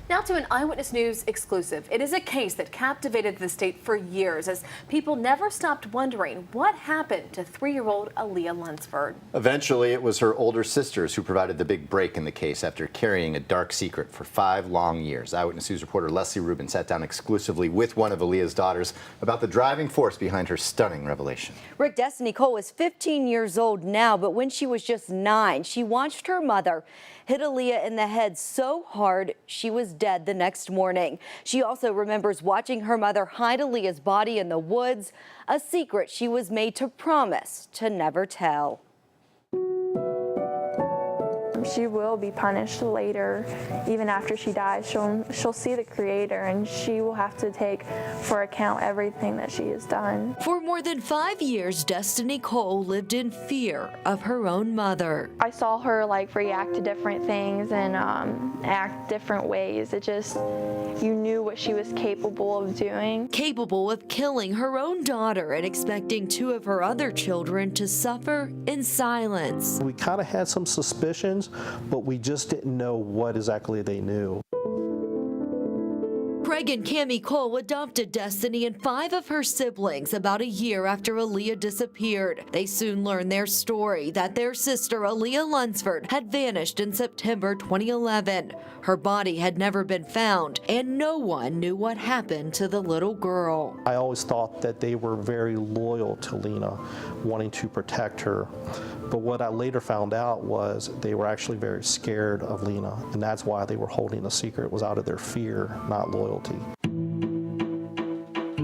Now to an Eyewitness News exclusive. It is a case that captivated the state for years as people never stopped wondering what happened to 3-year-old Aliayah Lunsford. Eventually, it was her older sisters who provided the big break in the case after carrying a dark secret for 5 long years. Eyewitness News reporter Rubin sat down exclusively with one of Aliayah's daughters about the driving force behind her stunning revelation. Rick, Destiny Cole is 15 years old now, but when she was just 9, she watched her mother hit Aliayah in the head so hard she was dead the next morning. She also remembers watching her mother hide Aliayah's body in the woods, a secret she was made to promise to never tell. She will be punished later. Even after she dies, she'll see the Creator, and she will have to take for account everything that she has done. For more than 5 years, Destiny Cole lived in fear of her own mother. I saw her react to different things and act different ways. It just, you knew what she was capable of doing. Capable of killing her own daughter and expecting 2 of her other children to suffer in silence. We kind of had some suspicions, but we just didn't know what exactly they knew. Craig and Cammie Cole adopted Destiny and 5 of her siblings about a year after Aliayah disappeared. They soon learned their story, that their sister Aliayah Lunsford had vanished in September 2011. Her body had never been found, and no one knew what happened to the little girl. I always thought that they were very loyal to Lena, wanting to protect her. But what I later found out was they were actually very scared of Lena, and that's why they were holding a secret. It was out of their fear, not loyalty.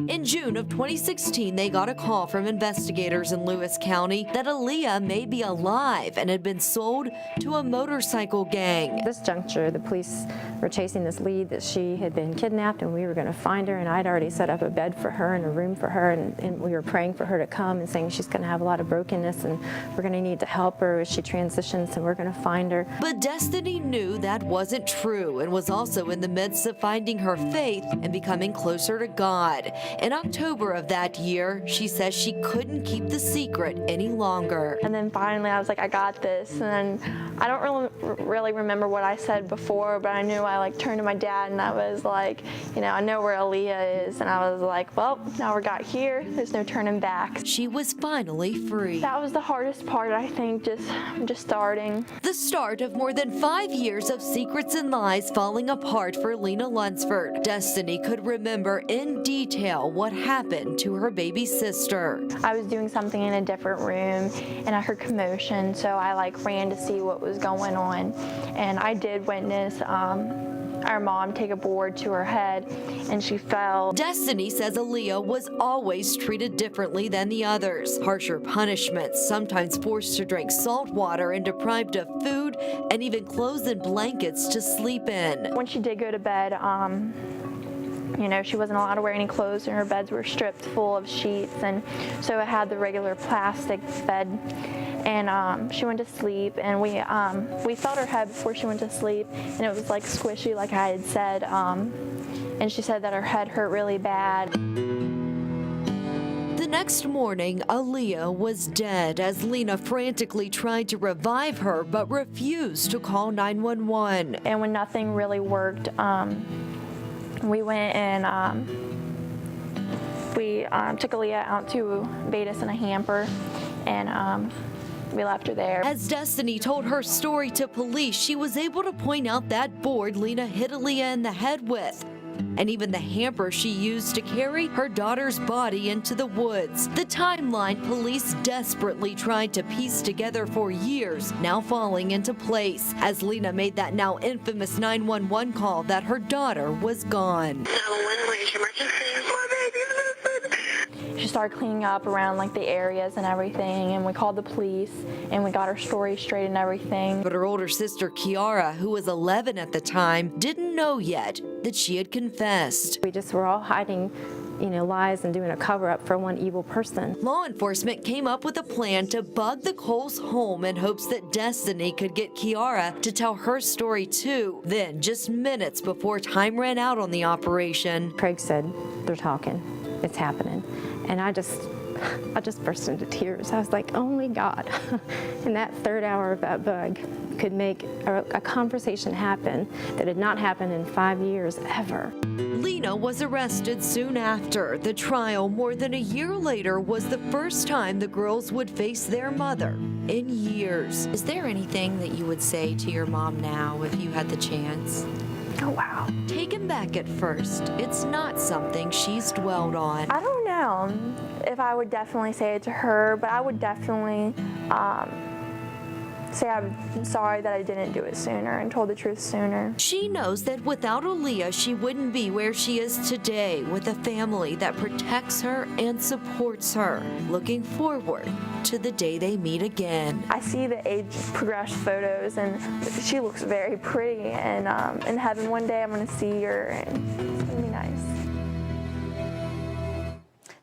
In June of 2016, they got a call from investigators in Lewis County that Aliayah may be alive and had been sold to a motorcycle gang. At this juncture, the police were chasing this lead that she had been kidnapped and we were going to find her, and I'd already set up a bed for her and a room for her, and we were praying for her to come and saying she's going to have a lot of brokenness and we're going to need to help her as she transitions, and we're going to find her. But Destiny knew that wasn't true and was also in the midst of finding her faith and becoming closer to God. In October of that year, she says she couldn't keep the secret any longer. And then finally I was like, I got this. And then I don't really remember what I said before, but I knew I turned to my dad and I was like, I know where Aliayah is. And I was like, well, now we got here. There's no turning back. She was finally free. That was the hardest part, I think, just starting. The start of more than 5 years of secrets and lies falling apart for Lena Lunsford. Destiny could remember in detail what happened to her baby sister. I was doing something in a different room and I heard commotion, so I ran to see what was going on. And I did witness our mom take a board to her head and she fell. Destiny says Aliayah was always treated differently than the others. Harsher punishments, sometimes forced to drink salt water and deprived of food, and even clothes and blankets to sleep in. When she did go to bed, she wasn't allowed to wear any clothes, and her beds were stripped full of sheets, and so it had the regular plastic bed. And she went to sleep, and we felt her head before she went to sleep, and it was squishy, like I had said. And she said that her head hurt really bad. The next morning, Aliayah was dead as Lena frantically tried to revive her but refused to call 911. And when nothing really worked, we went and we took Aliayah out to Vegas in a hamper, and we left her there. As Destiny told her story to police, she was able to point out that board Lena hit Aliayah in the head with, and even the hamper she used to carry her daughter's body into the woods. The timeline police desperately tried to piece together for years, now falling into place as Lena made that now infamous 911 call that her daughter was gone. 911, where's your emergency? My baby's missing. She started cleaning up around the areas and everything, and we called the police and we got her story straight and everything. But her older sister Kiara, who was 11 at the time, didn't know yet that she had confessed. We just were all hiding, lies and doing a cover-up for one evil person. Law enforcement came up with a plan to bug the Coles' home in hopes that Destiny could get Kiara to tell her story too. Then, just minutes before time ran out on the operation, Craig said, they're talking, it's happening. And I just I just burst into tears. I was like, only God in that third hour of that bug could make a conversation happen that had not happened in 5 years ever. Lena was arrested soon after. The trial, more than a year later, was the first time the girls would face their mother in years. Is there anything that you would say to your mom now if you had the chance? Oh, wow. Taken back at first, it's not something she's dwelled on. I don't know if I would definitely say it to her, but I would definitely say I'm sorry that I didn't do it sooner and told the truth sooner. She knows that without Aliayah, she wouldn't be where she is today, with a family that protects her and supports her. Looking forward to the day they meet again. I see the age progressed photos, and she looks very pretty, and in heaven one day I'm going to see her, and it's going to be nice.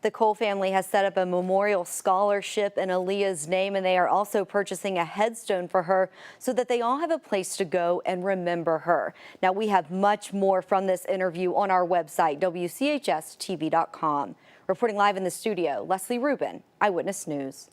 The Cole family has set up a memorial scholarship in Aliayah's name, and they are also purchasing a headstone for her so that they all have a place to go and remember her. Now, we have much more from this interview on our website, WCHSTV.com. Reporting live in the studio, Leslie Rubin, Eyewitness News.